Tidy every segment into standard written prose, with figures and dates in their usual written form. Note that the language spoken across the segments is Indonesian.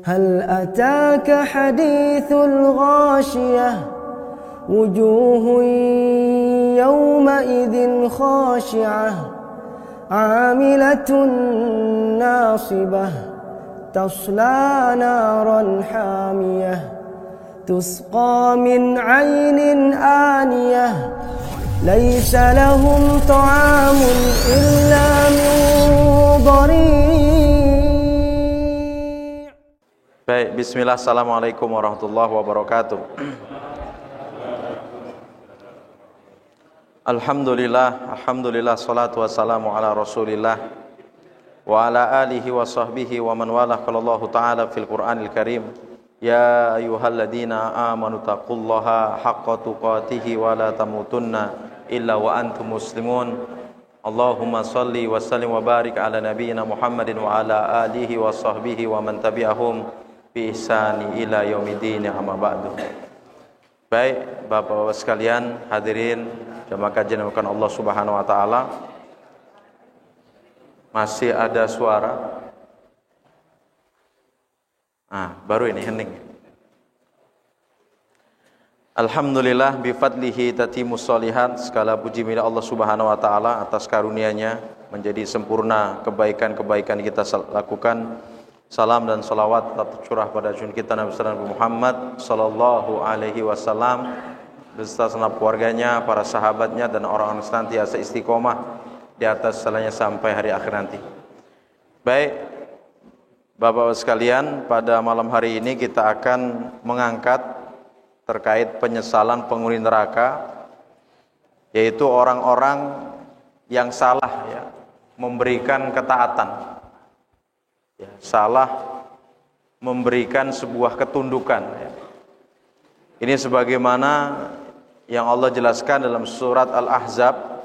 هل أتاك حديث الغاشية وجوه يومئذ خاشعة عاملة ناصبة تصلى نارا حامية تسقى من عين آنية ليس لهم طعام إلا من ضريع. Baik, bismillah, assalamualaikum warahmatullahi wabarakatuh. Alhamdulillah, salatu wassalamu ala rasulillah wa ala alihi wa sahbihi wa man walah. Qala Allah ta'ala fil Qur'anil Karim, ya ayyuhalladzina amanu taqullaha haqqa tuqatih wa la tamutunna illa wa antum muslimun. Allahumma salli wa sallim wa barik ala nabiyyina Muhammadin wa ala alihi wa sahbihi wa man tabi'ahum bi ihsani ila yaumiddin, amma ba'du. Baik, Bapak-bapak sekalian, hadirin jamaah kajian yang dimuliakan Allah Subhanahu wa taala. Masih ada suara? Baru ini hening. Alhamdulillah bi fadlihi tatimus sholihat. Segala puji milik Allah Subhanahu wa taala atas karunia-Nya menjadi sempurna kebaikan-kebaikan kita lakukan. Salam dan salawat tetap tercurah pada junjungan kita Nabi Muhammad sallallahu alaihi wasallam beserta segenap keluarganya, para sahabatnya dan orang-orang senantiasa istiqomah di atas jalannya sampai hari akhir nanti. Baik, Bapak-bapak sekalian, pada malam hari ini kita akan mengangkat terkait penyesalan penghuni neraka, yaitu orang-orang yang salah memberikan ketaatan, salah memberikan sebuah ketundukan. Ini sebagaimana yang Allah jelaskan dalam surat Al-Ahzab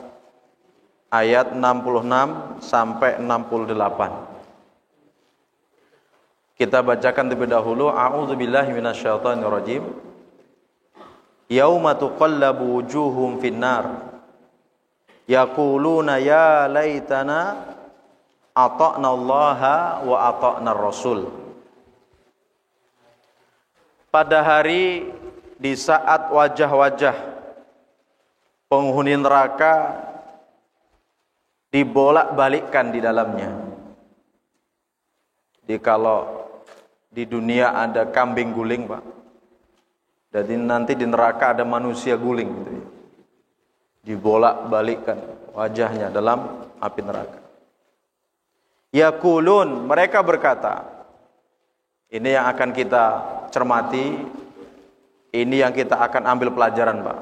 ayat 66 sampai 68. Kita bacakan terlebih dahulu. A'udzubillahi minasyaitonirrajim. Yauma tuqallabu wujuhum finnar yaquluna ya laitana ata'na Allaha wa ata'na Rasul. Pada hari di saat wajah-wajah penghuni neraka dibolak-balikkan di dalamnya. Jadi kalau di dunia ada kambing guling, Pak, jadi nanti di neraka ada manusia guling gitu ya. Dibolak-balikkan wajahnya dalam api neraka. Yaqulun, mereka berkata, ini yang akan kita cermati, ini yang kita akan ambil pelajaran, Pak,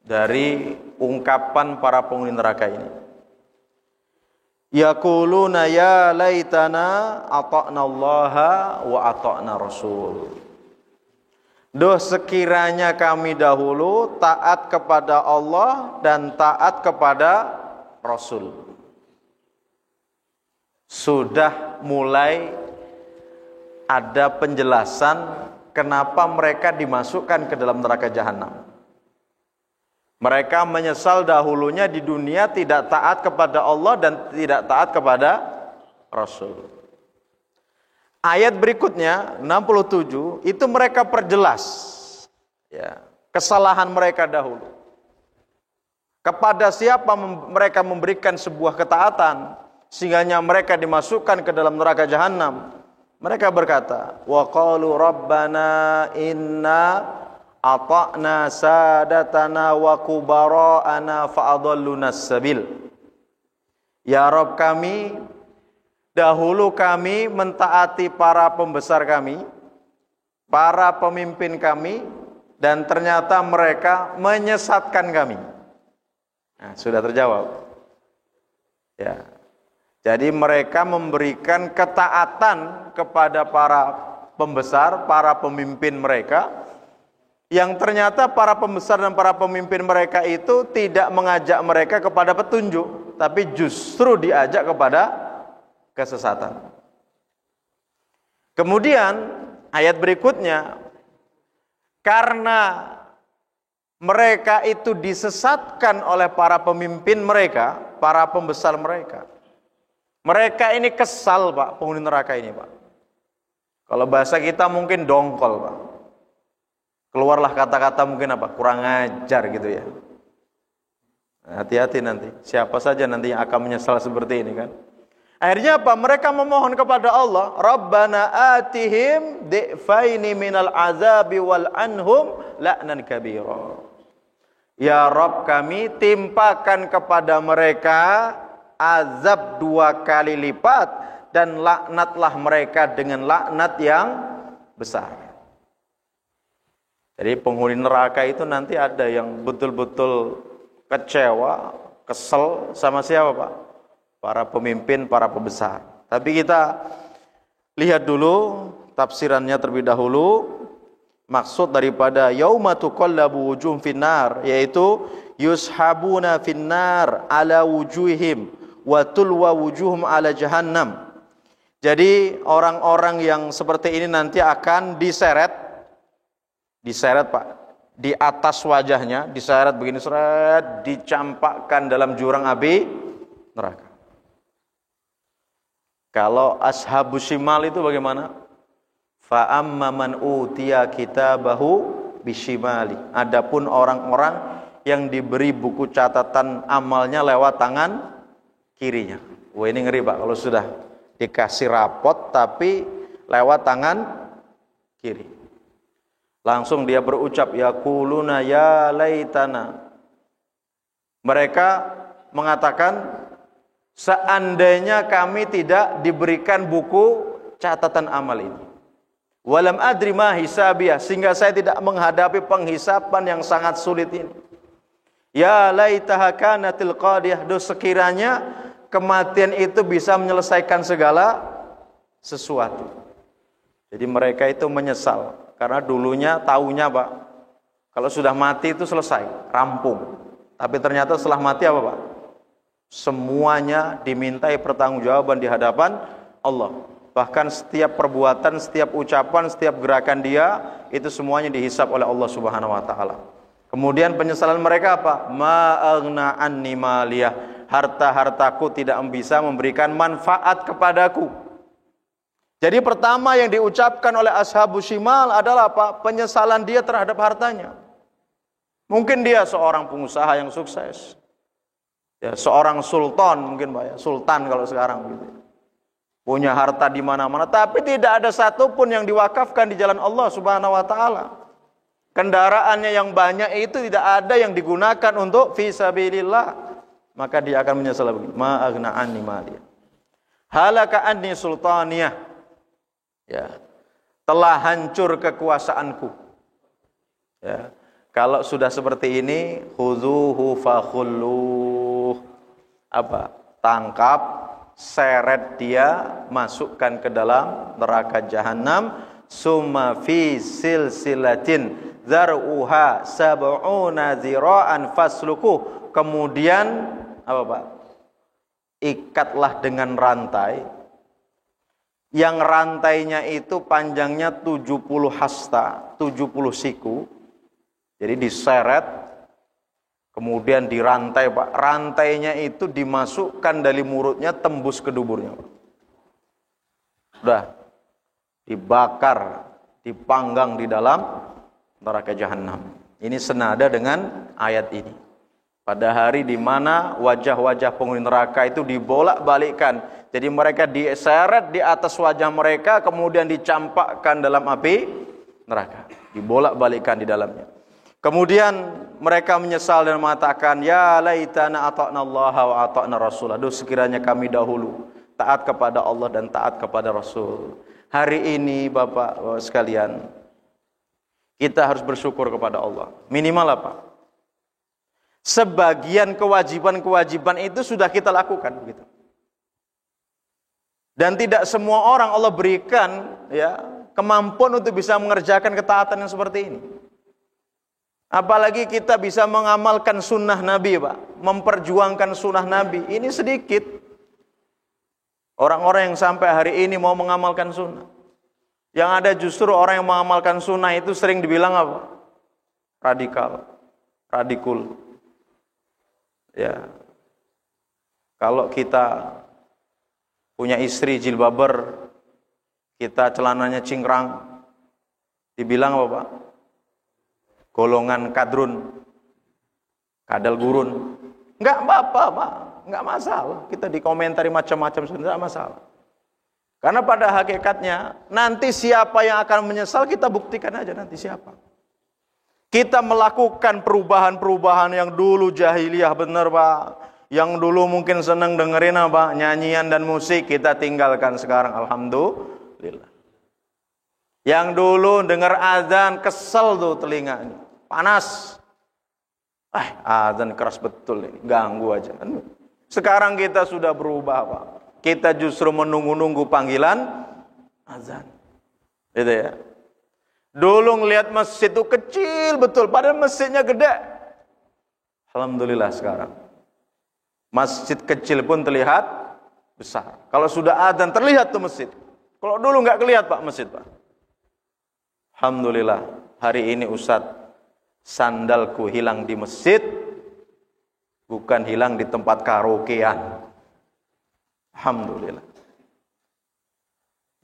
dari ungkapan para penghuni neraka ini. Yaquluna ya laitana ata'na Allaha wa ata'na Rasul. Duh, sekiranya kami dahulu taat kepada Allah dan taat kepada Rasul. Sudah mulai ada penjelasan kenapa mereka dimasukkan ke dalam neraka jahanam. Mereka menyesal dahulunya di dunia tidak taat kepada Allah dan tidak taat kepada Rasul. Ayat berikutnya 67 itu mereka perjelas kesalahan mereka dahulu. Kepada siapa mereka memberikan sebuah ketaatan sehingga mereka dimasukkan ke dalam neraka jahanam. Mereka berkata, wa qalu rabbana inna ata'na sadatana wa kubara'ana fa'adallunas sabil. Ya Rabb kami, dahulu kami mentaati para pembesar kami, para pemimpin kami, dan ternyata mereka menyesatkan kami. Sudah terjawab. Jadi mereka memberikan ketaatan kepada para pembesar, para pemimpin mereka, yang ternyata para pembesar dan para pemimpin mereka itu tidak mengajak mereka kepada petunjuk, tapi justru diajak kepada kesesatan. Kemudian ayat berikutnya, karena mereka itu disesatkan oleh para pemimpin mereka, para pembesar mereka. Mereka ini kesal, Pak, penghuni neraka ini, Pak. Kalau bahasa kita mungkin dongkol, Pak. Keluarlah kata-kata mungkin apa? Kurang ajar gitu ya. Hati-hati nanti. Siapa saja nanti yang akan menyesal seperti ini kan. Akhirnya apa? Mereka memohon kepada Allah, Rabbana atihim di'faini minal azabi wal anhum la'nan kabira. Ya Rabb kami, timpakan kepada mereka azab 2 kali lipat dan laknatlah mereka dengan laknat yang besar. Jadi penghuni neraka itu nanti ada yang betul-betul kecewa, kesel sama siapa, Pak? Para pemimpin, para pembesar. Tapi kita lihat dulu tafsirannya terlebih dahulu. Maksud daripada yauma tuqallabu wujuhum finnar, yaitu yushabuna finnar ala wujuhim wa tulwa wujuhum ala jahannam. Jadi orang-orang yang seperti ini nanti akan diseret Pak, di atas wajahnya, diseret begini, seret, dicampakkan dalam jurang api neraka. Kalau ashabus shimal itu bagaimana? Fa amma man utiya kitabahu bishimali. Adapun orang-orang yang diberi buku catatan amalnya lewat tangan kirinya. Wah, ini ngeri, Pak, kalau sudah dikasih rapot tapi lewat tangan kiri. Langsung dia berucap, yaquluna ya laitana. Mereka mengatakan, seandainya kami tidak diberikan buku catatan amal ini. Walam adri ma hisabiyah, sehingga saya tidak menghadapi penghisapan yang sangat sulit ini. Ya laitaha kanatil qadiyah, sekiranya kematian itu bisa menyelesaikan segala sesuatu. Jadi mereka itu menyesal. Karena dulunya taunya, Pak, kalau sudah mati itu selesai, rampung. Tapi ternyata setelah mati apa, Pak? Semuanya dimintai pertanggungjawaban di hadapan Allah. Bahkan setiap perbuatan, setiap ucapan, setiap gerakan dia, itu semuanya dihisab oleh Allah Subhanahu wa taala. Kemudian penyesalan mereka apa? Ma'aghna anni maliyah. Harta-hartaku tidak bisa memberikan manfaat kepadaku. Jadi pertama yang diucapkan oleh ashabus shimal adalah apa? Penyesalan dia terhadap hartanya. Mungkin dia seorang pengusaha yang sukses. Ya, seorang sultan mungkin, Pak, ya. Sultan kalau sekarang gitu. Punya harta di mana-mana, tapi tidak ada satupun yang diwakafkan di jalan Allah Subhanahu wa taala. Kendaraannya yang banyak itu tidak ada yang digunakan untuk fisabilillah. Maka dia akan menyesal begini. Ma aghna anni maliyah. Halaka anni sultaniyah. Ya, telah hancur kekuasaanku. Ya, kalau sudah seperti ini, khuzuhu fakhulluh. Apa? Tangkap, seret dia, masukkan ke dalam neraka jahanam. Summa fi silsilatin zar'uha sab'una zira'an faslukuh. Kemudian apa, Pak? Ikatlah dengan rantai. Yang rantainya itu panjangnya 70 hasta, 70 siku. Jadi diseret, kemudian dirantai, Pak. Rantainya itu dimasukkan dari mulutnya tembus ke duburnya, Pak. Sudah dibakar, dipanggang di dalam neraka jahanam. Ini senada dengan ayat ini. Pada hari di mana wajah-wajah penghuni neraka itu dibolak-balikkan. Jadi mereka diseret di atas wajah mereka, kemudian dicampakkan dalam api neraka. Dibolak-balikkan di dalamnya. Kemudian mereka menyesal dan mengatakan, ya laitana ata'na Allah wa ata'na Rasulah. Aduh, sekiranya kami dahulu taat kepada Allah dan taat kepada Rasul. Hari ini Bapak sekalian, kita harus bersyukur kepada Allah. Minimal apa? Sebagian kewajiban-kewajiban itu sudah kita lakukan, gitu. Dan tidak semua orang Allah berikan ya kemampuan untuk bisa mengerjakan ketaatan yang seperti ini. Apalagi kita bisa mengamalkan sunnah Nabi, Pak, memperjuangkan sunnah Nabi. Ini sedikit orang-orang yang sampai hari ini mau mengamalkan sunnah. Yang ada justru orang yang mengamalkan sunnah itu sering dibilang apa? Radikal, radikul. Ya, kalau kita punya istri jilbaber, kita celananya cingkrang, dibilang apa Pak? Golongan kadrun, kadal gurun. Enggak apa-apa Pak, enggak masalah. Kita dikomentari macam-macam, enggak masalah. Karena pada hakikatnya, nanti siapa yang akan menyesal, kita buktikan aja nanti siapa. Kita melakukan perubahan-perubahan yang dulu jahiliyah bener Pak. Yang dulu mungkin seneng dengerin apa? Nyanyian dan musik, kita tinggalkan sekarang, alhamdulillah. Yang dulu dengar azan, kesel tuh telinganya. Panas. Azan keras betul ini, ganggu aja. Sekarang kita sudah berubah Pak. Kita justru menunggu-nunggu panggilan azan. Gitu ya. Dulu ngelihat masjid itu kecil betul, padahal masjidnya gede. Alhamdulillah sekarang masjid kecil pun terlihat besar. Kalau sudah azan terlihat tuh masjid. Kalau dulu nggak kelihatan Pak masjid Pak. Alhamdulillah hari ini Ustadz, sandalku hilang di masjid, bukan hilang di tempat karaokean. Alhamdulillah.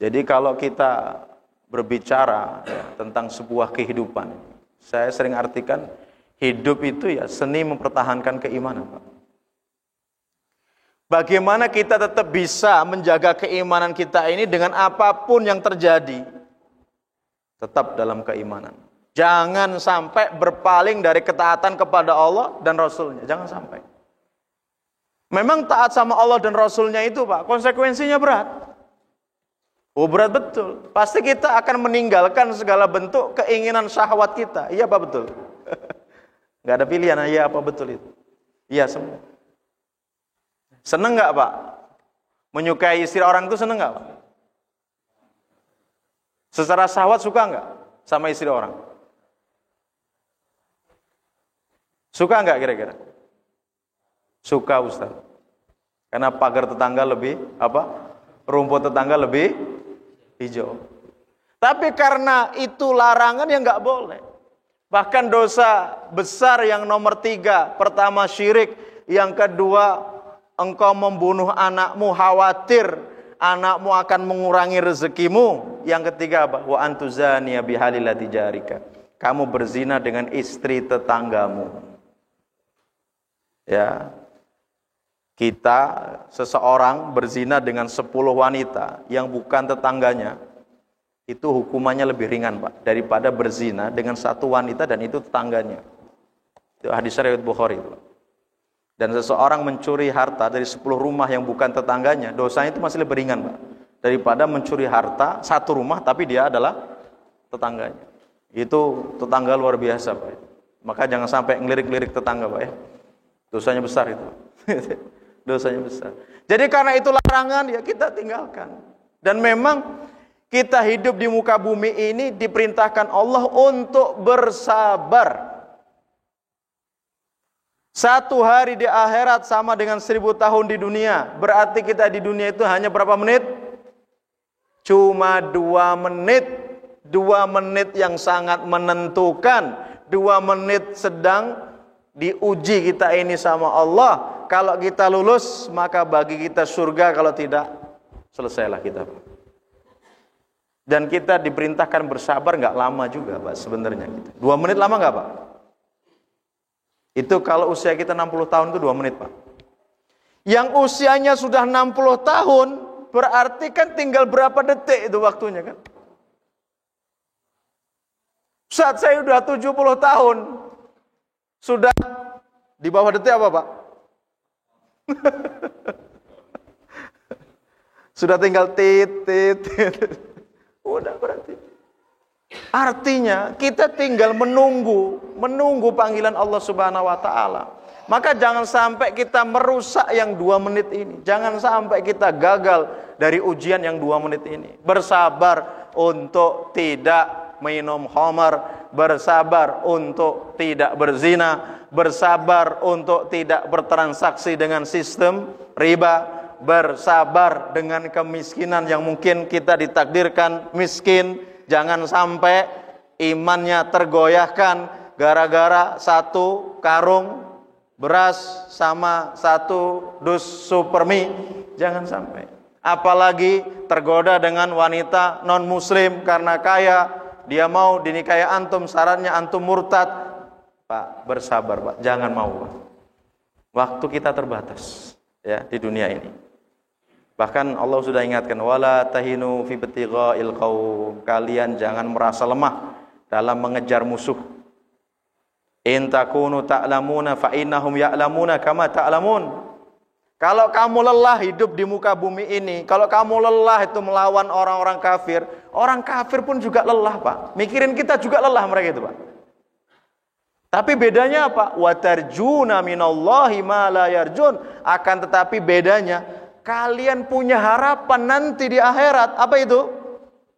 Jadi kalau kita berbicara ya, tentang sebuah kehidupan, saya sering artikan hidup itu ya seni mempertahankan keimanan Pak. Bagaimana kita tetap bisa menjaga keimanan kita ini dengan apapun yang terjadi, tetap dalam keimanan. Jangan sampai berpaling dari ketaatan kepada Allah dan Rasulnya. Jangan sampai. Memang taat sama Allah dan Rasulnya itu Pak, konsekuensinya berat. Oh berat betul. Pasti kita akan meninggalkan segala bentuk keinginan syahwat kita. Iya Pak betul. Gak ada pilihan, iya apa betul itu. Iya semua. Seneng gak Pak? Menyukai istri orang itu seneng gak Pak? Secara syahwat suka gak sama istri orang? Suka nggak kira-kira? Suka Ustaz. Karena pagar tetangga lebih rumput tetangga lebih hijau. Tapi karena itu larangan yang nggak boleh. Bahkan dosa besar yang nomor 3, pertama syirik, yang kedua engkau membunuh anakmu, khawatir anakmu akan mengurangi rezekimu. Yang ketiga apa? Wa antuzaniya bihalilati jarika. Kamu berzina dengan istri tetanggamu. Ya, seseorang berzina dengan 10 wanita yang bukan tetangganya, itu hukumannya lebih ringan Pak, daripada berzina dengan 1 wanita dan itu tetangganya. Itu hadis riwayat Bukhari itu. Dan seseorang mencuri harta dari 10 rumah yang bukan tetangganya, dosanya itu masih lebih ringan Pak, daripada mencuri harta 1 rumah tapi dia adalah tetangganya. Itu tetangga luar biasa Pak. Maka jangan sampai ngelirik-lirik tetangga Pak ya. Dosanya besar itu. Dosanya besar. Jadi karena itu larangan ya kita tinggalkan. Dan memang kita hidup di muka bumi ini diperintahkan Allah untuk bersabar. 1 hari di akhirat sama dengan 1000 tahun di dunia. Berarti kita di dunia itu hanya berapa menit? Cuma 2 menit. 2 menit yang sangat menentukan. 2 menit sedang diuji kita ini sama Allah. Kalau kita lulus, maka bagi kita surga. Kalau tidak, selesailah kita. Dan kita diperintahkan bersabar nggak lama juga Pak sebenarnya. 2 menit lama nggak Pak? Itu kalau usia kita 60 tahun itu 2 menit Pak. Yang usianya sudah 60 tahun, berarti kan tinggal berapa detik itu waktunya kan? Saat saya sudah 70 tahun, sudah di bawah detik apa Pak? Sudah tinggal tit. Udah berarti. Artinya kita tinggal menunggu panggilan Allah Subhanahu wa taala. Maka jangan sampai kita merusak yang 2 menit ini. Jangan sampai kita gagal dari ujian yang 2 menit ini. Bersabar untuk tidak minum khamar, bersabar untuk tidak berzina, bersabar untuk tidak bertransaksi dengan sistem riba, bersabar dengan kemiskinan yang mungkin kita ditakdirkan miskin. Jangan sampai imannya tergoyahkan gara-gara 1 karung beras sama 1 dus supermi. Jangan sampai. Apalagi tergoda dengan wanita non-muslim karena kaya, dia mau dinikahi antum, syaratnya antum murtad. Pak, bersabar Pak, jangan mau Pak. Waktu kita terbatas ya di dunia ini. Bahkan Allah sudah ingatkan, wala tahinu fi ibtigha'il qaum. Kalian jangan merasa lemah dalam mengejar musuh. In takunu ta'lamuna fa innahum ya'lamuna kama ta'lamun. Kalau kamu lelah hidup di muka bumi ini, kalau kamu lelah itu melawan orang-orang kafir pun juga lelah, Pak. Mikirin kita juga lelah mereka itu, Pak. Tapi bedanya apa? Wa tarjuna minallahi ma la yarjun. Akan tetapi bedanya, kalian punya harapan nanti di akhirat. Apa itu?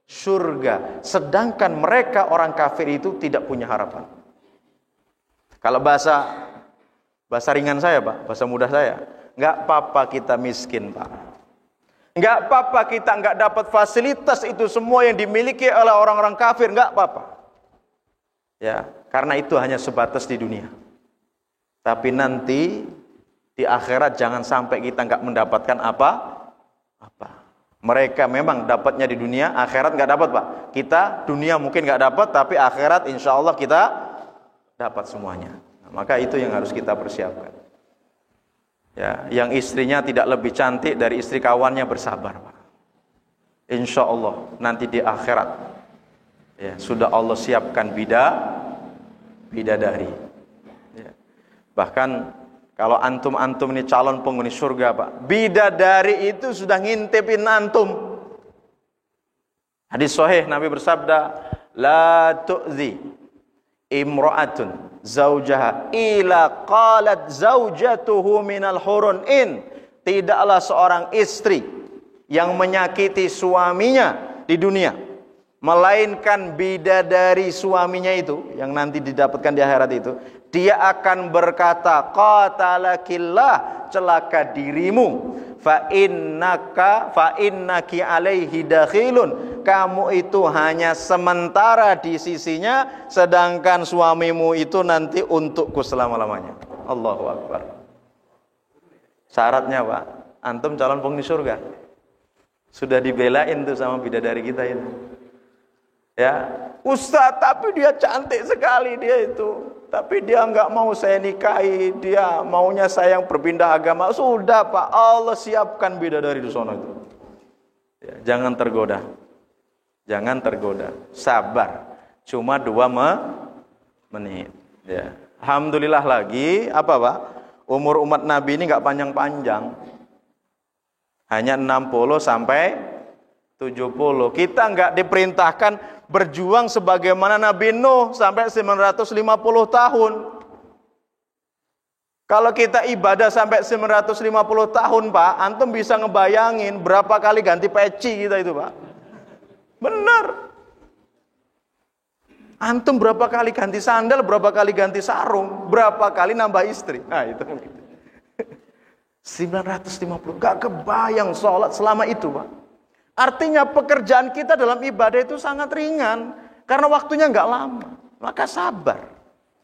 Surga. Sedangkan mereka orang kafir itu tidak punya harapan. Kalau bahasa ringan saya, Pak, bahasa mudah saya, enggak apa-apa kita miskin, Pak. Enggak apa-apa kita enggak dapat fasilitas itu semua yang dimiliki oleh orang-orang kafir, enggak apa-apa. Ya, karena itu hanya sebatas di dunia. Tapi nanti di akhirat jangan sampai kita enggak mendapatkan apa-apa. Mereka memang dapatnya di dunia, akhirat enggak dapat, Pak. Kita dunia mungkin enggak dapat, tapi akhirat insya Allah kita dapat semuanya. Nah, maka itu yang harus kita persiapkan. Ya, yang istrinya tidak lebih cantik dari istri kawannya, bersabar, Pak. Insya Allah nanti di akhirat ya, sudah Allah siapkan bidadari. Ya. Bahkan kalau antum ini calon penghuni surga, Pak, bidadari itu sudah ngintipin antum. Hadis sahih Nabi bersabda, la tu'zi imra'atun zaujaha ila qalat zaujatuhu minal hurun in. Tidaklah seorang istri yang menyakiti suaminya di dunia, melainkan bidadari suaminya itu yang nanti didapatkan di akhirat itu, dia akan berkata, qatalakillah, celaka dirimu, fa innaki alaihi dakhilun, kamu itu hanya sementara di sisinya, sedangkan suamimu itu nanti untukku selama-lamanya. Allahu Akbar. Syaratnya, Pak, antum calon penghuni surga. Sudah dibelain tuh sama bidadari kita itu. Ya, Ustaz, tapi dia cantik sekali dia itu. Tapi dia enggak mau saya nikahi, dia maunya saya yang berpindah agama. Sudah, Pak, Allah siapkan bidadari di sana itu. Ya, jangan tergoda. Jangan tergoda. Sabar. Cuma 2 menit. Ya. Alhamdulillah lagi, apa, Pak? Umur umat Nabi ini enggak panjang-panjang. Hanya 60 sampai 70. Kita enggak diperintahkan berjuang sebagaimana Nabi Nuh sampai 950 tahun. Kalau kita ibadah sampai 950 tahun, Pak, antum bisa ngebayangin berapa kali ganti peci kita itu, Pak. Benar. Antum berapa kali ganti sandal, berapa kali ganti sarung, berapa kali nambah istri. Nah, itu mungkin. 950, gak kebayang sholat selama itu, Pak. Artinya pekerjaan kita dalam ibadah itu sangat ringan, karena waktunya gak lama. Maka sabar.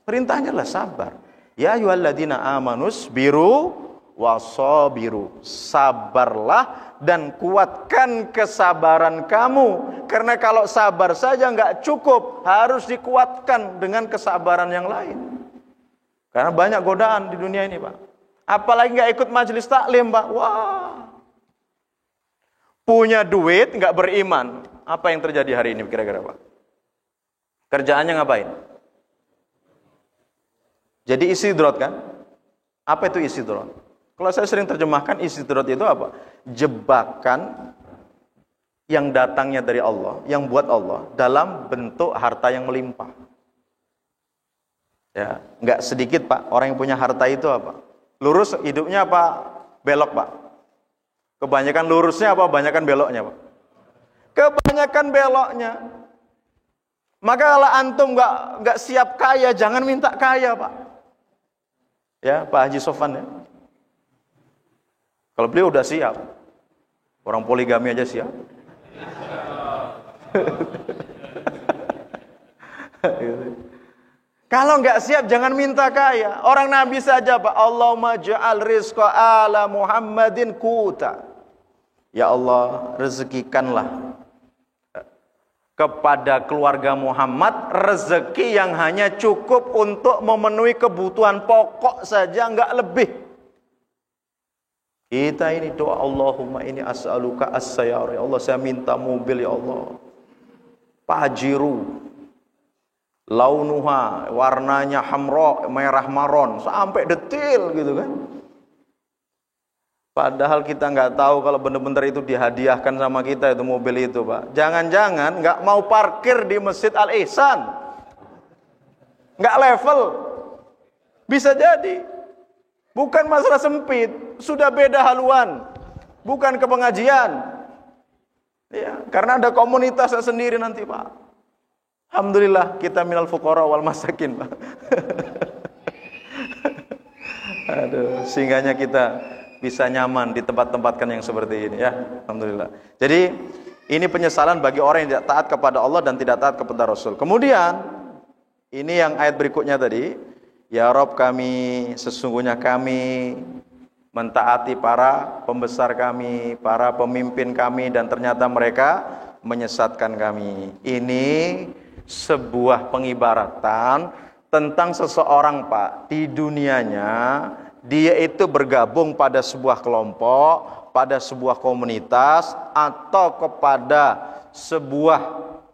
Perintahnya lah sabar. Ya ayyuhalladzina amanus biru wasabiru. Sabarlah dan kuatkan kesabaran kamu. Karena kalau sabar saja gak cukup, harus dikuatkan dengan kesabaran yang lain. Karena banyak godaan di dunia ini, Pak. Apalagi nggak ikut majelis taklim, Pak. Wah, punya duit nggak beriman. Apa yang terjadi hari ini kira-kira, Pak? Kerjaannya ngapain? Jadi istidrot kan? Apa itu istidrot? Kalau saya sering terjemahkan, istidrot itu apa? Jebakan yang datangnya dari Allah, yang buat Allah dalam bentuk harta yang melimpah. Ya, nggak sedikit, Pak. Orang yang punya harta itu apa? Lurus hidupnya apa belok, Pak? Kebanyakan lurusnya apa kebanyakan beloknya, Pak? Kebanyakan beloknya. Maka kalau antum nggak siap kaya, jangan minta kaya, Pak. Ya, Pak Haji Sofan ya. Kalau beliau udah siap, orang poligami aja siap. Kalau nggak siap jangan minta kaya. Orang Nabi saja, Pak, Allahumma ja'al rizqa ala Muhammadin quta. Ya Allah, rezekikanlah kepada keluarga Muhammad rezeki yang hanya cukup untuk memenuhi kebutuhan pokok saja, enggak lebih. Kita ini doa, Allahumma ini as'aluka as-sayyara, ya Allah saya minta mobil ya Allah, Pajero, launuha, warnanya hamra, merah maron, sampai detail gitu kan. Padahal kita nggak tahu kalau benar-benar itu dihadiahkan sama kita itu mobil itu, Pak. Jangan-jangan nggak mau parkir di Masjid Al Ihsan, nggak level, bisa jadi. Bukan masalah sempit, sudah beda haluan, bukan ke pengajian. Ya, karena ada komunitasnya sendiri nanti, Pak. Alhamdulillah kita minal fuqara wal masakin, Pak. Aduh, sehingganya kita bisa nyaman di tempat-tempatkan yang seperti ini ya. Alhamdulillah. Jadi ini penyesalan bagi orang yang tidak taat kepada Allah dan tidak taat kepada Rasul. Kemudian ini yang ayat berikutnya tadi, ya Rob kami, sesungguhnya kami mentaati para pembesar kami, para pemimpin kami, dan ternyata mereka menyesatkan kami. Ini sebuah pengibaratan tentang seseorang, Pak, di dunianya dia itu bergabung pada sebuah kelompok, pada sebuah komunitas, atau kepada sebuah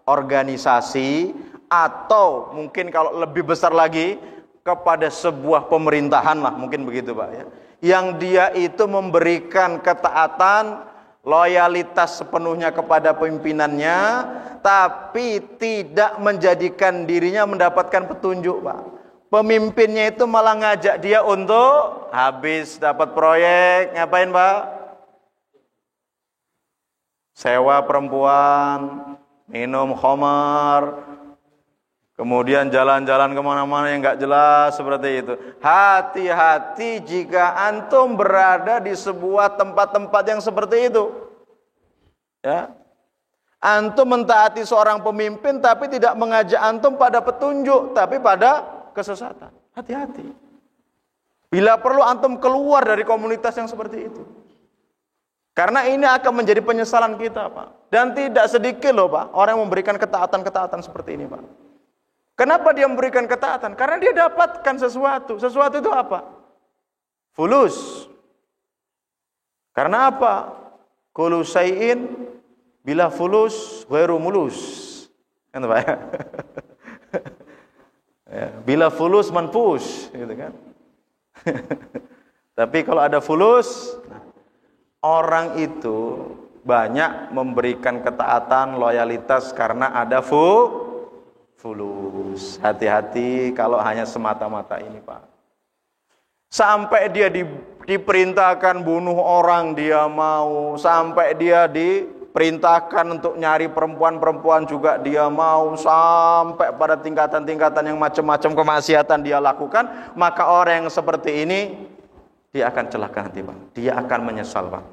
organisasi, atau mungkin kalau lebih besar lagi kepada sebuah pemerintahan lah, mungkin begitu, Pak ya. Yang dia itu memberikan ketaatan, loyalitas sepenuhnya kepada pimpinannya, tapi tidak menjadikan dirinya mendapatkan petunjuk, Pak. Pemimpinnya itu malah ngajak dia untuk habis dapat proyek, ngapain, Pak? Sewa perempuan, minum khamar, kemudian jalan-jalan kemana-mana yang nggak jelas seperti itu. Hati-hati jika antum berada di sebuah tempat-tempat yang seperti itu. Ya, antum mentaati seorang pemimpin tapi tidak mengajak antum pada petunjuk, tapi pada kesesatan. Hati-hati. Bila perlu antum keluar dari komunitas yang seperti itu. Karena ini akan menjadi penyesalan kita, Pak. Dan tidak sedikit loh, Pak, orang yang memberikan ketaatan-ketaatan seperti ini, Pak. Kenapa dia memberikan ketaatan? Karena dia dapatkan sesuatu. Sesuatu itu apa? Fulus. Karena apa? Kullu syai'in bila fulus ghairu mulus. Kan, Pak? Ya, bila fulus manfus, gitu kan. Tapi kalau ada fulus, orang itu banyak memberikan ketaatan, loyalitas karena ada fulus. Hati-hati kalau hanya semata-mata ini, Pak. Sampai dia diperintahkan bunuh orang dia mau, sampai dia diperintahkan untuk nyari perempuan-perempuan juga dia mau, sampai pada tingkatan-tingkatan yang macam-macam kemaksiatan dia lakukan, maka orang yang seperti ini dia akan celaka nanti, Pak. Dia akan menyesal, Pak.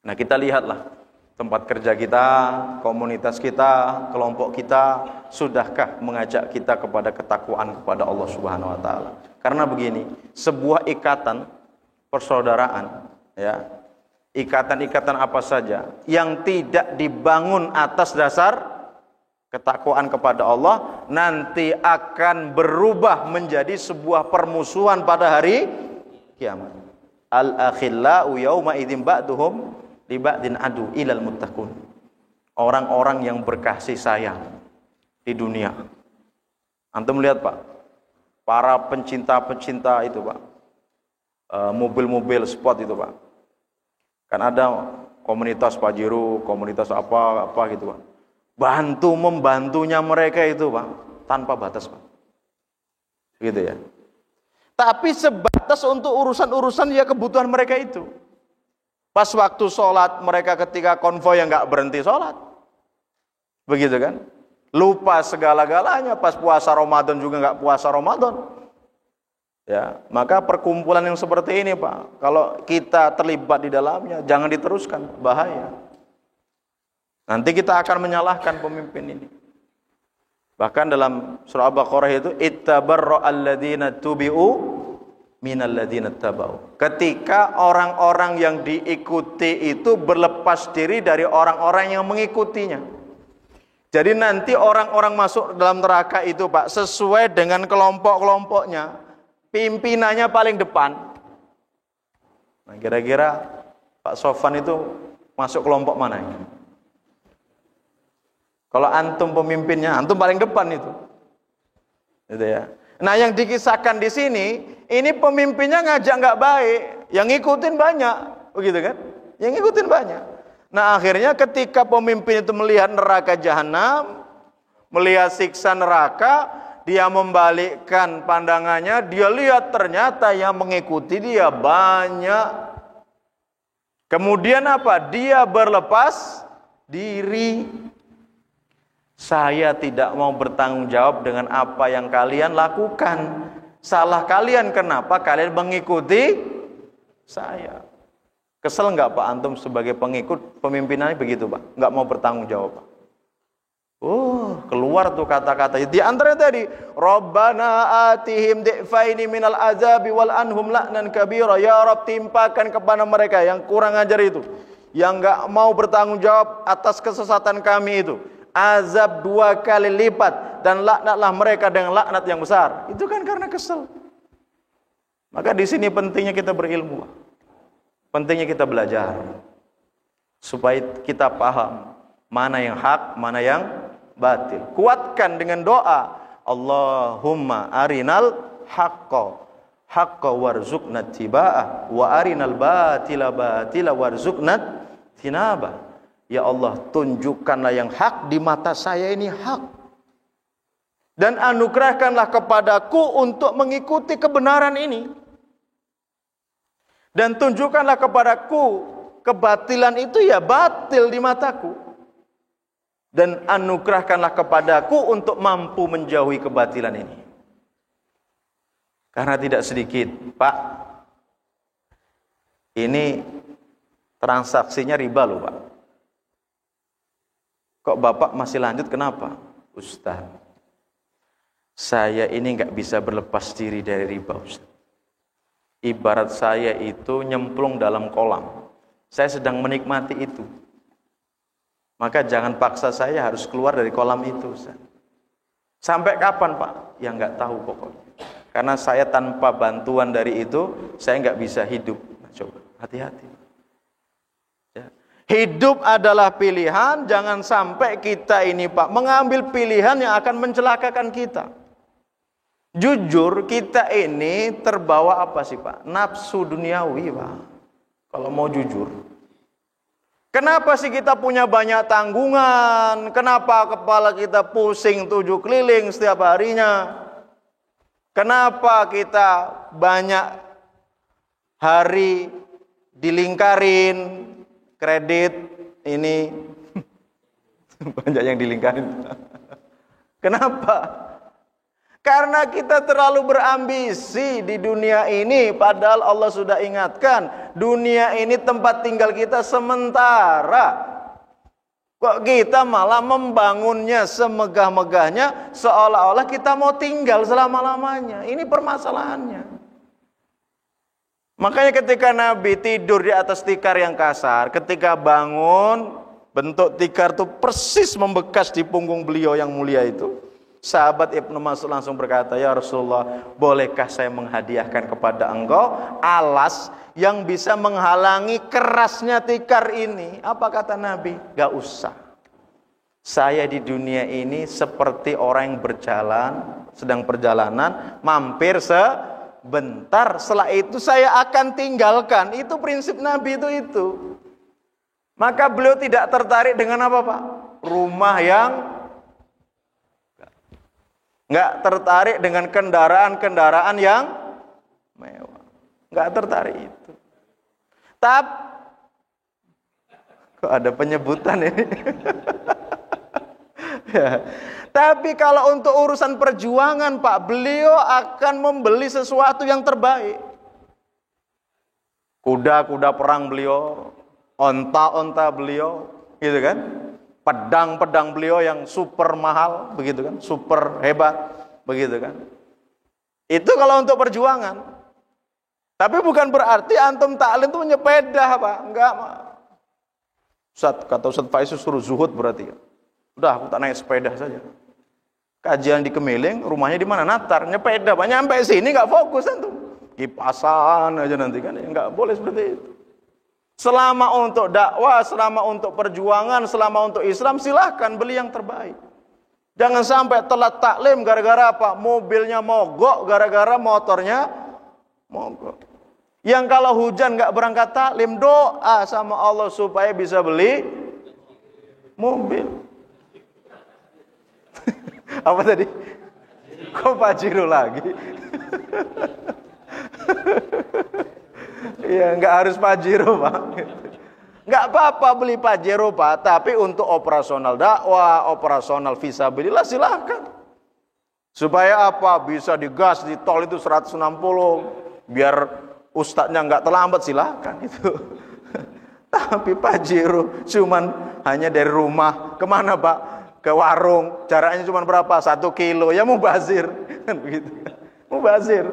Nah, kita lihatlah tempat kerja kita, komunitas kita, kelompok kita, sudahkah mengajak kita kepada ketakwaan kepada Allah Subhanahu wa taala? Karena begini, sebuah ikatan persaudaraan, ya, ikatan-ikatan apa saja yang tidak dibangun atas dasar ketakwaan kepada Allah, nanti akan berubah menjadi sebuah permusuhan pada hari kiamat. Al-akhillau yauma idzin ba'duhum li ba'din adu ilal muttaqun. Orang-orang yang berkasih sayang di dunia. Antum lihat, Pak, para pencinta-pencinta itu, Pak, mobil-mobil sport itu, Pak, kan ada komunitas Pajero, komunitas apa gitu, Pak. Membantunya mereka itu, Pak, tanpa batas, Pak. Gitu ya. Tapi sebatas untuk urusan-urusan ya kebutuhan mereka itu. Pas waktu sholat mereka ketika konvoi yang nggak berhenti sholat. Begitu kan? Lupa segala-galanya, pas puasa Ramadan juga nggak puasa Ramadan. Ya, maka perkumpulan yang seperti ini, Pak, kalau kita terlibat di dalamnya, jangan diteruskan, bahaya. Nanti kita akan menyalahkan pemimpin ini. Bahkan dalam surah Al-Baqarah itu, ittabarra alladziina tubi'u minal ladzina tabau. Ketika orang-orang yang diikuti itu berlepas diri dari orang-orang yang mengikutinya. Jadi nanti orang-orang masuk dalam neraka itu Pak, sesuai dengan kelompok-kelompoknya. Pimpinannya paling depan. Nah, kira-kira Pak Sofan itu masuk kelompok mana ini? Kalau antum pemimpinnya, antum paling depan itu. Gitu ya. Nah, yang dikisahkan di sini, ini pemimpinnya ngajak nggak baik, yang ngikutin banyak, begitu kan? Yang ngikutin banyak. Nah, akhirnya ketika pemimpin itu melihat neraka jahanam, melihat siksa neraka, dia membalikkan pandangannya, dia lihat ternyata yang mengikuti dia banyak. Kemudian apa? Dia berlepas diri. Saya tidak mau bertanggung jawab dengan apa yang kalian lakukan. Salah kalian, kenapa kalian mengikuti saya? Kesel nggak Pak antum sebagai pengikut pemimpinannya begitu Pak? Nggak mau bertanggung jawab Pak? Keluar tuh kata-kata. Di antaranya tadi, Rabbana atihim di'faini minal azabi wal anhum la'nan kabira. Ya Rabb, timpakan kepada mereka yang kurang ajar itu, yang nggak mau bertanggung jawab atas kesesatan kami itu, azab 2 kali lipat, dan laknatlah mereka dengan laknat yang besar. Itu kan karena kesel. Maka di sini pentingnya kita berilmu, pentingnya kita belajar supaya kita paham mana yang hak, mana yang batil. Kuatkan dengan doa, Allahumma arinal haqqa warzuqna tiba'ah wa arinal batila warzuqna tinabah. Ya Allah, tunjukkanlah yang hak, di mata saya ini hak, dan anugerahkanlah kepadaku untuk mengikuti kebenaran ini, dan tunjukkanlah kepadaku kebatilan itu ya batil di mataku, dan anugerahkanlah kepadaku untuk mampu menjauhi kebatilan ini. Karena tidak sedikit Pak, ini transaksinya riba loh Pak. Kok Bapak masih lanjut, kenapa? Ustaz, saya ini nggak bisa berlepas diri dari riba Ustaz. Ibarat saya itu nyemplung dalam kolam, saya sedang menikmati itu, maka jangan paksa saya harus keluar dari kolam itu Ustaz. Sampai kapan Pak? Ya nggak tahu pokoknya. Karena saya tanpa bantuan dari itu, saya nggak bisa hidup. Nah, coba hati-hati. Hidup adalah pilihan, jangan sampai kita ini Pak mengambil pilihan yang akan mencelakakan kita. Jujur, kita ini terbawa apa sih Pak? Nafsu duniawi Pak. Kalau mau jujur. Kenapa sih kita punya banyak tanggungan? Kenapa kepala kita pusing 7 keliling setiap harinya? Kenapa kita banyak hari dilingkarin? Kredit ini banyak yang dilingkarin. Kenapa? Karena kita terlalu berambisi di dunia ini, padahal Allah sudah ingatkan, dunia ini tempat tinggal kita sementara. Kok kita malah membangunnya semegah-megahnya, seolah-olah kita mau tinggal selama-lamanya. Ini permasalahannya. Makanya ketika Nabi tidur di atas tikar yang kasar, ketika bangun, bentuk tikar itu persis membekas di punggung beliau yang mulia itu. Sahabat Ibnu Mas'ud langsung berkata, ya Rasulullah, bolehkah saya menghadiahkan kepada engkau alas yang bisa menghalangi kerasnya tikar ini? Apa kata Nabi? Gak usah. Saya di dunia ini seperti orang yang berjalan, sedang perjalanan, mampir sebentar, setelah itu saya akan tinggalkan. Itu prinsip Nabi itu. Maka beliau tidak tertarik dengan apa Pak? Rumah yang nggak tertarik dengan kendaraan-kendaraan yang mewah. Nggak tertarik itu. Kok ada penyebutan ini? Ya. Tapi kalau untuk urusan perjuangan Pak, beliau akan membeli sesuatu yang terbaik. Kuda-kuda perang beliau, onta-onta beliau, gitu kan? Pedang-pedang beliau yang super mahal, begitu kan? Super hebat, begitu kan? Itu kalau untuk perjuangan. Tapi bukan berarti antum taklim itu menyepeda, Pak. Enggak, Pak. Ustaz, kata Ustaz Faiz suruh zuhud berarti. Udah, aku tak naik sepeda saja. Kajian di Kemiling, rumahnya di mana? Natar, nyepeda, Pak. Nyampe sini enggak fokus antum. Kipasan aja nanti kan. Enggak boleh seperti itu. Selama untuk dakwah, selama untuk perjuangan, selama untuk Islam, silahkan beli yang terbaik. Jangan sampai telat taklim gara-gara apa? Mobilnya mogok, gara-gara motornya mogok. Yang kalau hujan nggak berangkat taklim, doa sama Allah supaya bisa beli mobil. Apa tadi? Kok Pajero lagi? Iya, nggak harus Pajero, Pak. Nggak apa-apa beli Pajero, Pak, tapi untuk operasional dakwah, operasional fisabilillah silahkan. Supaya apa? Bisa digas di tol itu 160, biar ustadznya nggak terlambat, silahkan itu. Tapi Pajero cuman hanya dari rumah kemana, Pak? Ke warung, jaraknya cuma berapa? 1 kilo, ya mubazir, kan begitu. Mubazir.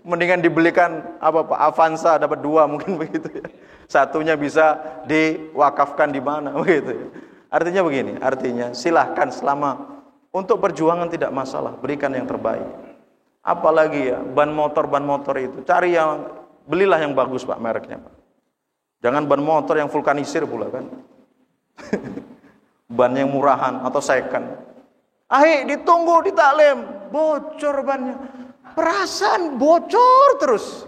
Mendingan dibelikan apa, Pak? Avanza dapat 2 mungkin begitu ya. Satunya bisa diwakafkan di mana begitu ya. Artinya begini, artinya silahkan selama untuk perjuangan tidak masalah, berikan yang terbaik. Apalagi ya ban motor itu, cari yang, belilah yang bagus, Pak, mereknya, Pak. Jangan ban motor yang vulkanisir pula kan. Ban yang murahan atau second. Ditunggu di taklim, bocor bannya. Perasaan bocor terus.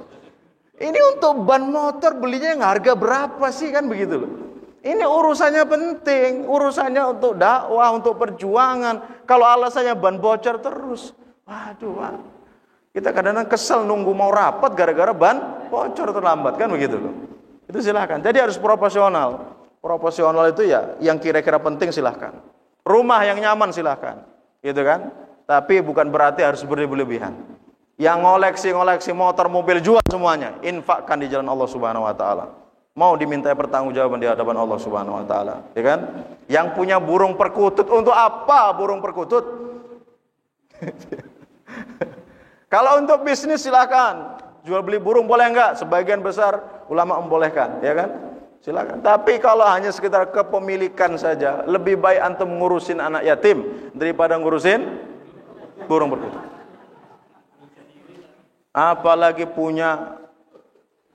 Ini untuk ban motor belinya yang harga berapa sih, kan begitu loh. Ini urusannya penting, urusannya untuk dakwah, untuk perjuangan. Kalau alasannya ban bocor terus, waduh, Pak. Kita kadang-kadang kesel nunggu mau rapat gara-gara ban bocor terlambat, kan begitu loh. Itu silahkan. Jadi harus proporsional. Proporsional itu ya yang kira-kira penting silahkan. Rumah yang nyaman silahkan, gitu kan. Tapi bukan berarti harus berlebihan. Yang ngoleksi motor, mobil, jual semuanya, infakkan di jalan Allah Subhanahu wa taala. Mau dimintai pertanggungjawaban di hadapan Allah Subhanahu wa taala, ya kan? Yang punya burung perkutut, untuk apa burung perkutut? Kalau untuk bisnis silakan. Jual beli burung boleh enggak? Sebagian besar ulama membolehkan, ya kan? Silakan. Tapi kalau hanya sekitar kepemilikan saja, lebih baik antum ngurusin anak yatim daripada ngurusin burung perkutut. Apalagi punya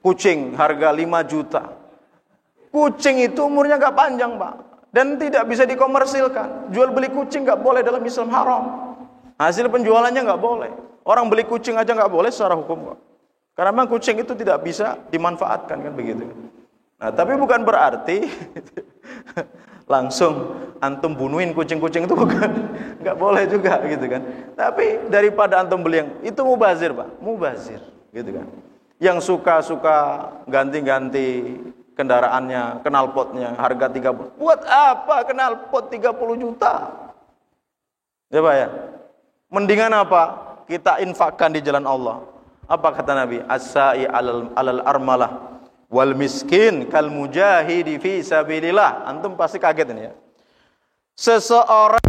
kucing harga 5 juta. Kucing itu umurnya gak panjang, Pak, dan tidak bisa dikomersilkan. Jual beli kucing gak boleh dalam Islam, haram. Hasil penjualannya gak boleh. Orang beli kucing aja gak boleh secara hukum, Pak. Karena memang kucing itu tidak bisa dimanfaatkan, kan begitu. Nah, tapi bukan berarti langsung antum bunuhin kucing-kucing itu, bukan. Nggak boleh juga gitu kan. Tapi daripada antum beli yang itu, mubazir, Pak, mubazir gitu kan. Yang suka ganti-ganti kendaraannya, knalpotnya harga 30. Buat apa knalpot 30 juta? Ya, Pak ya. Mendingan apa? Kita infakkan di jalan Allah. Apa kata Nabi? As-sa'i alal armalah wal miskin kal mujahidi fi sabilillah. Antum pasti kaget ini ya. Seseorang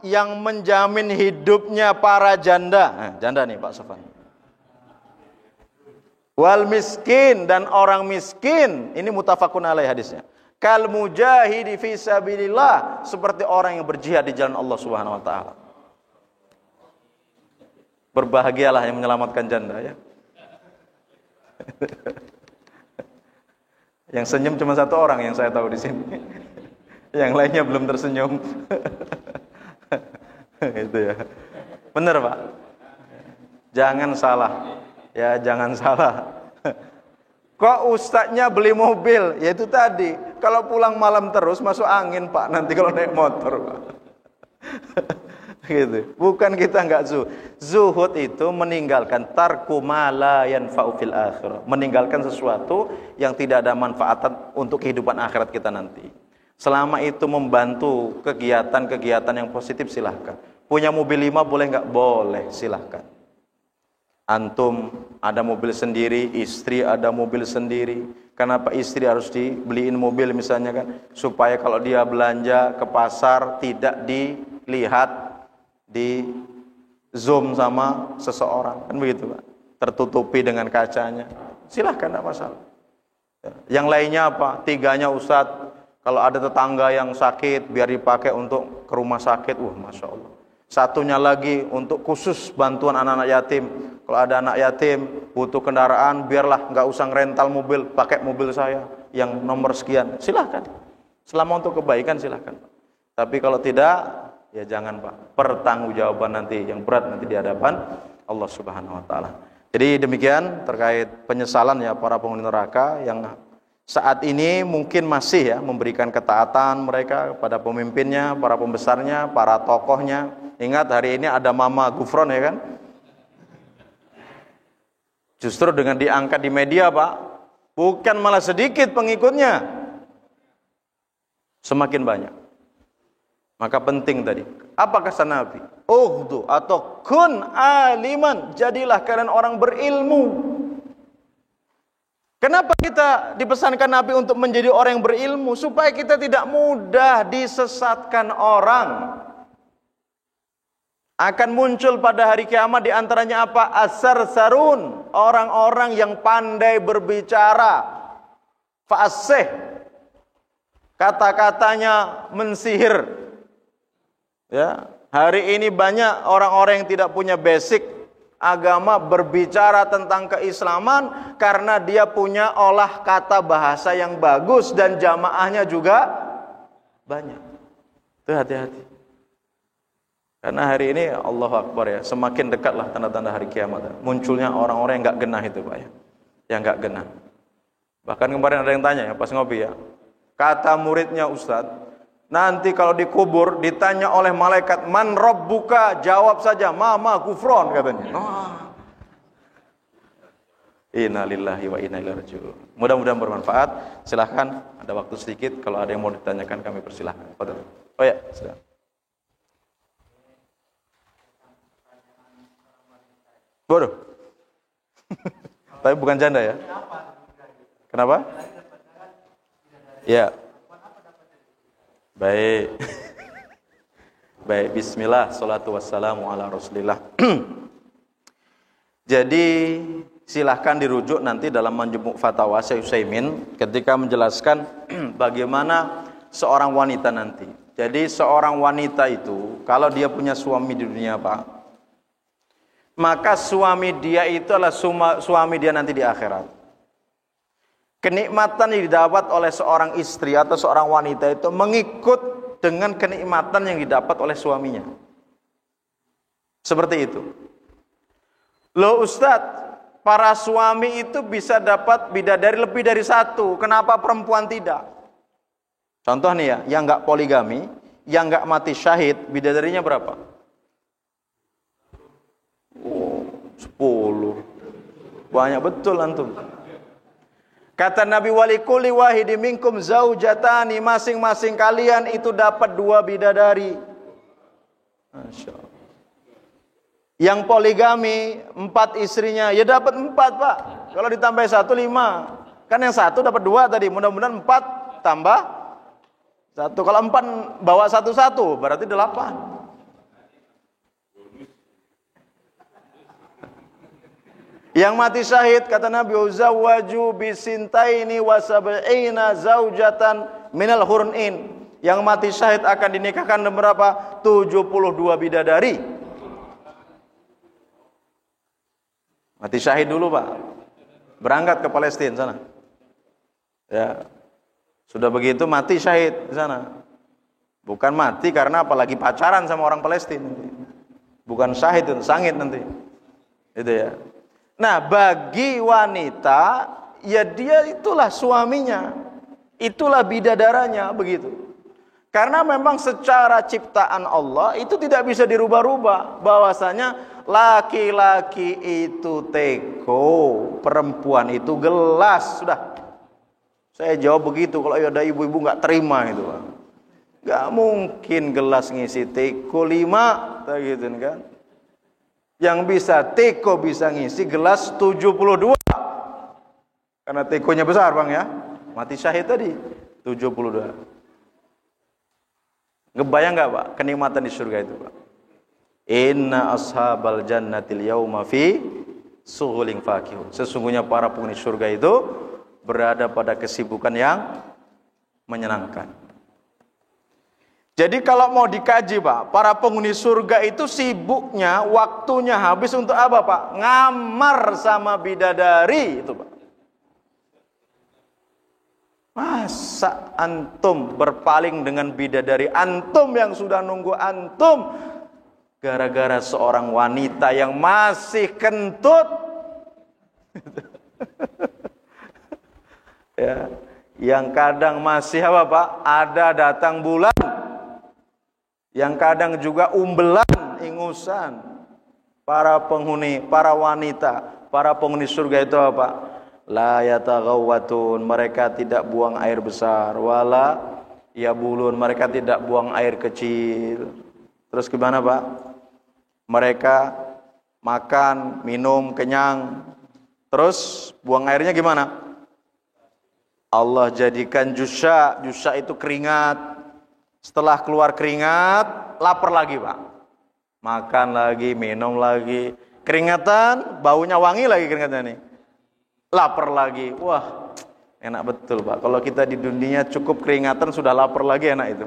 yang menjamin hidupnya para janda. Janda nih Pak Sofan. Wal miskin, dan orang miskin, ini mutafakun alaih hadisnya. Kal mujahidi fi sabilillah, seperti orang yang berjihad di jalan Allah Subhanahu wa taala. Berbahagialah yang menyelamatkan janda ya. Yang senyum cuma 1 orang yang saya tahu di sini. Yang lainnya belum tersenyum. Itu ya. Benar, Pak. Jangan salah. Ya, jangan salah. Kok ustadznya beli mobil? Ya itu tadi. Kalau pulang malam terus masuk angin, Pak. Nanti kalau naik motor, Pak. Gitu. Bukan kita enggak zuhud. Zuhud itu meninggalkan tarku ma la yanfa'u fil akhirah. Meninggalkan sesuatu yang tidak ada manfaat untuk kehidupan akhirat kita nanti. Selama itu membantu kegiatan-kegiatan yang positif, silahkan. Punya mobil 5 boleh enggak? Boleh, silahkan. Antum ada mobil sendiri, istri ada mobil sendiri. Kenapa istri harus dibeliin mobil misalnya kan? Supaya kalau dia belanja ke pasar tidak dilihat, di zoom sama seseorang, kan begitu Pak, tertutupi dengan kacanya. silahkan, tidak masalah. Yang lainnya apa? 3-nya Ustadz, kalau ada tetangga yang sakit biar dipakai untuk ke rumah sakit. Masya Allah. 1-nya lagi untuk khusus bantuan anak-anak yatim. Kalau ada anak yatim butuh kendaraan, biarlah nggak usah rental mobil, pakai mobil saya yang nomor sekian. Silahkan. Selama untuk kebaikan silahkan. Tapi kalau tidak, ya jangan Pak. Pertanggungjawaban nanti yang berat nanti di hadapan Allah Subhanahu Wa Taala. Jadi demikian terkait penyesalan ya para penghuni neraka yang saat ini mungkin masih ya memberikan ketaatan mereka kepada pemimpinnya, para pembesarnya, para tokohnya. Ingat hari ini ada Mama Gufron ya kan? Justru dengan diangkat di media Pak, bukan malah sedikit pengikutnya, semakin banyak. Maka penting tadi, apa kata Nabi? Ughdu atau kun aliman, jadilah kalian orang berilmu. Kenapa kita dipesankan Nabi untuk menjadi orang yang berilmu? Supaya kita tidak mudah disesatkan orang. Akan muncul pada hari kiamat di antaranya apa? As-sarsarun, orang-orang yang pandai berbicara. Fasih, kata-katanya mensihir. Ya, hari ini banyak orang-orang yang tidak punya basic agama berbicara tentang keislaman karena dia punya olah kata bahasa yang bagus dan jamaahnya juga banyak. Itu hati-hati. Karena hari ini Allahu Akbar ya, semakin dekatlah tanda-tanda hari kiamat. Munculnya orang-orang yang nggak genah itu Pak ya, yang nggak genah. Bahkan kemarin ada yang tanya ya pas ngopi ya, kata muridnya Ustadz, nanti kalau dikubur ditanya oleh malaikat, man rabbuka, jawab saja Mama Gufron katanya. Inna lillahi wa inna ilaihi raji'un. Mudah-mudahan bermanfaat. Silahkan, ada waktu sedikit, kalau ada yang mau ditanyakan kami persilahkan. Oh ya, sudah. Bodoh. Tapi bukan janda ya. Kenapa? Ya. Baik. Baik, bismillah, salatu wassalamu ala rasulillah. Jadi silahkan dirujuk nanti dalam Majmu' Fatawa Syekh Utsaimin ketika menjelaskan bagaimana seorang wanita nanti. Jadi seorang wanita itu kalau dia punya suami di dunia Pak, maka suami dia itu adalah suami dia nanti di akhirat. Kenikmatan yang didapat oleh seorang istri atau seorang wanita itu mengikut dengan kenikmatan yang didapat oleh suaminya. Seperti itu. Loh Ustadz, para suami itu bisa dapat bidadari lebih dari satu. Kenapa perempuan tidak? Contoh nih ya, yang nggak poligami, yang nggak mati syahid, bidadarinya berapa? 10. Banyak betul antum. Kata Nabi walikuli wahidi minkum zaujatani, masing-masing kalian itu dapat 2 bidadari. Masya Allah. Yang poligami 4 istrinya, ya dapat 4 Pak. Kalau ditambah 1 5. Kan yang 1 dapat 2 tadi, mudah-mudahan 4 tambah 1. Kalau 4 bawa 1 berarti 8. Yang mati syahid kata Nabi uzawwaju bisintaini wa sab'ina zaujatan minal hurnin. Yang mati syahid akan dinikahkan dengan berapa? 72 bidadari. Mati syahid dulu Pak, berangkat ke Palestina sana. Ya, sudah begitu mati syahid di sana. Bukan mati karena apalagi pacaran sama orang Palestina. Bukan syahid itu, sangit nanti. Itu ya. Nah, bagi wanita, ya dia itulah suaminya, itulah bidadaranya, begitu. Karena memang secara ciptaan Allah itu tidak bisa dirubah-rubah, bahwasanya laki-laki itu teko, perempuan itu gelas. Sudah, saya jawab begitu. Kalau ada ibu-ibu nggak terima itu, nggak mungkin gelas ngisi teko 5, gitu kan? Yang bisa teko bisa ngisi gelas 72. Karena tekonya besar Bang ya. Mati syahid tadi 72. Ngebayang enggak Pak kenikmatan di surga itu Pak? Inna ashabal jannatil yauma fi sughulin fakihun. Sesungguhnya para penghuni surga itu berada pada kesibukan yang menyenangkan. Jadi kalau mau dikaji Pak, para penghuni surga itu sibuknya, waktunya habis untuk apa Pak? Ngamar sama bidadari itu Pak. Masa antum berpaling dengan bidadari antum yang sudah nunggu antum gara-gara seorang wanita yang masih kentut? Ya, yang kadang masih apa Pak? Ada datang bulan. Yang kadang juga umbelan, ingusan. Para penghuni, para wanita, para penghuni surga itu apa? La yataghawwatun, mereka tidak buang air besar. Wala yabulun, mereka tidak buang air kecil. Terus gimana Pak? Mereka makan, minum, kenyang. Terus buang airnya gimana? Allah jadikan jusya. Jusya itu keringat. Setelah keluar keringat, lapar lagi Pak. Makan lagi, minum lagi. Keringatan, baunya wangi lagi keringatnya nih. Lapar lagi. Wah, enak betul Pak. Kalau kita di dunia cukup keringatan sudah lapar lagi, enak itu.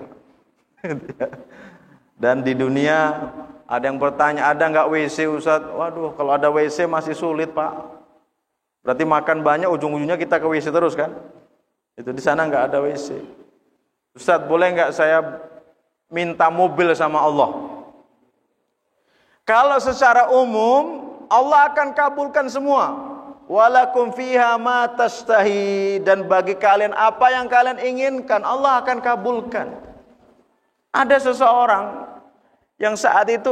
Dan di dunia ada yang bertanya, ada nggak WC Ustaz? Waduh, kalau ada WC masih sulit Pak. Berarti makan banyak, ujung-ujungnya kita ke WC terus kan? Itu di sana nggak ada WC. Ustaz, boleh nggak saya minta mobil sama Allah? Kalau secara umum Allah akan kabulkan semua. Walakum fiha ma tastahi, dan bagi kalian apa yang kalian inginkan Allah akan kabulkan. Ada seseorang yang saat itu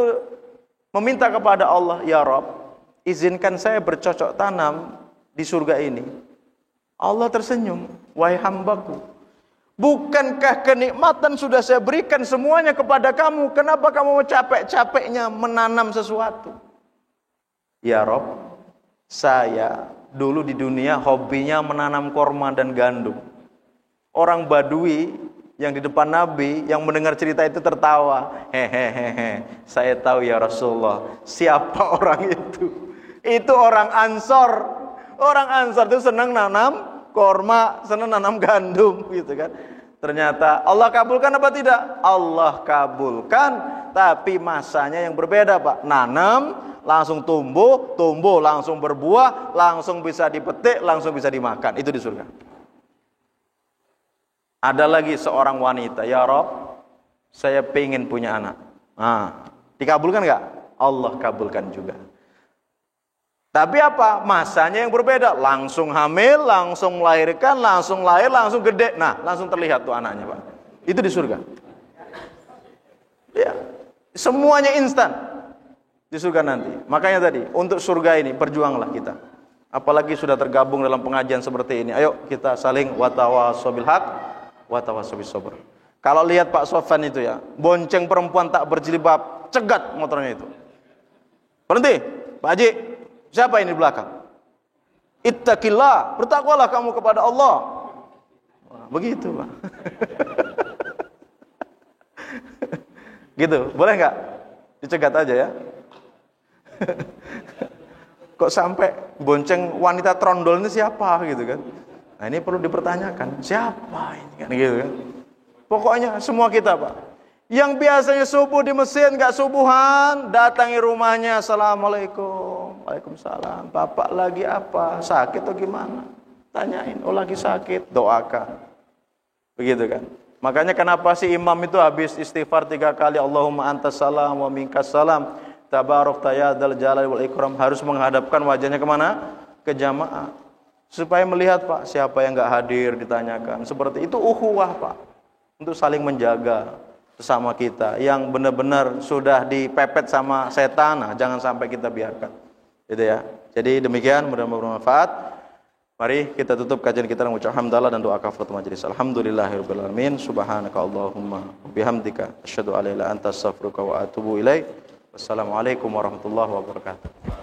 meminta kepada Allah, ya Rabb, izinkan saya bercocok tanam di surga ini. Allah tersenyum, wahai hambaku, bukankah kenikmatan sudah saya berikan semuanya kepada kamu? Kenapa kamu capek-capeknya menanam sesuatu? Ya Rob, saya dulu di dunia hobinya menanam korma dan gandum. Orang Badui yang di depan Nabi yang mendengar cerita itu tertawa. Hehehe, saya tahu ya Rasulullah, siapa orang itu? Itu orang Ansor. Orang Ansor itu senang nanam korma, senang nanam gandum gitu kan. Ternyata Allah kabulkan apa tidak? Allah kabulkan, tapi masanya yang berbeda Pak. Nanam langsung tumbuh, tumbuh langsung berbuah, langsung bisa dipetik, langsung bisa dimakan. Itu di surga. Ada lagi seorang wanita, ya Rob, saya pengen punya anak. Nah, dikabulkan nggak? Allah kabulkan juga. Tapi apa? Masanya yang berbeda. Langsung hamil, langsung melahirkan, langsung lahir, langsung gede. Nah, langsung terlihat tuh anaknya Pak. Itu di surga. Ya, semuanya instan di surga nanti. Makanya tadi, untuk surga ini berjuanglah kita. Apalagi sudah tergabung dalam pengajian seperti ini. Ayo kita saling watawasau bil haq, watawasau bis sabr. Kalau lihat Pak Sofan itu ya, bonceng perempuan tak berjilbab, cegat motornya itu. Berhenti, Pak Haji. Siapa ini di belakang? Ittaqillah, bertakwalah kamu kepada Allah. Begitu Pak. Gitu, boleh nggak? Dicegat aja ya. Kok sampai bonceng wanita trondol ini siapa gitu kan? Nah ini perlu dipertanyakan, siapa ini kan gitu kan? Pokoknya semua kita Pak. Yang biasanya subuh di masjid nggak subuhan, datangi rumahnya, assalamualaikum. Waalaikumsalam. Bapak lagi apa? Sakit atau gimana? Tanyain. Oh lagi sakit. Doakan. Begitu kan. Makanya kenapa sih imam itu habis istighfar 3 kali, Allahumma antas salam wa minkas salam, tabarak tayadal jalal wal ikram, harus menghadapkan wajahnya kemana? Ke jamaah. Supaya melihat Pak, siapa yang nggak hadir ditanyakan. Seperti itu ukhuwah Pak. Untuk saling menjaga sesama kita yang benar-benar sudah dipepet sama setan. Nah, jangan sampai kita biarkan. Gitu ya. Jadi demikian, mudah-mudahan bermanfaat. Mari kita tutup kajian kita dengan ucapan hamdalah dan doa kafaratul majelis. Alhamdulillahirabbil alamin. Subhanakallahumma wa bihamdika asyhadu an la ilaha illa anta astaghfiruka wa atubu ilaik. Wassalamualaikum warahmatullahi wabarakatuh.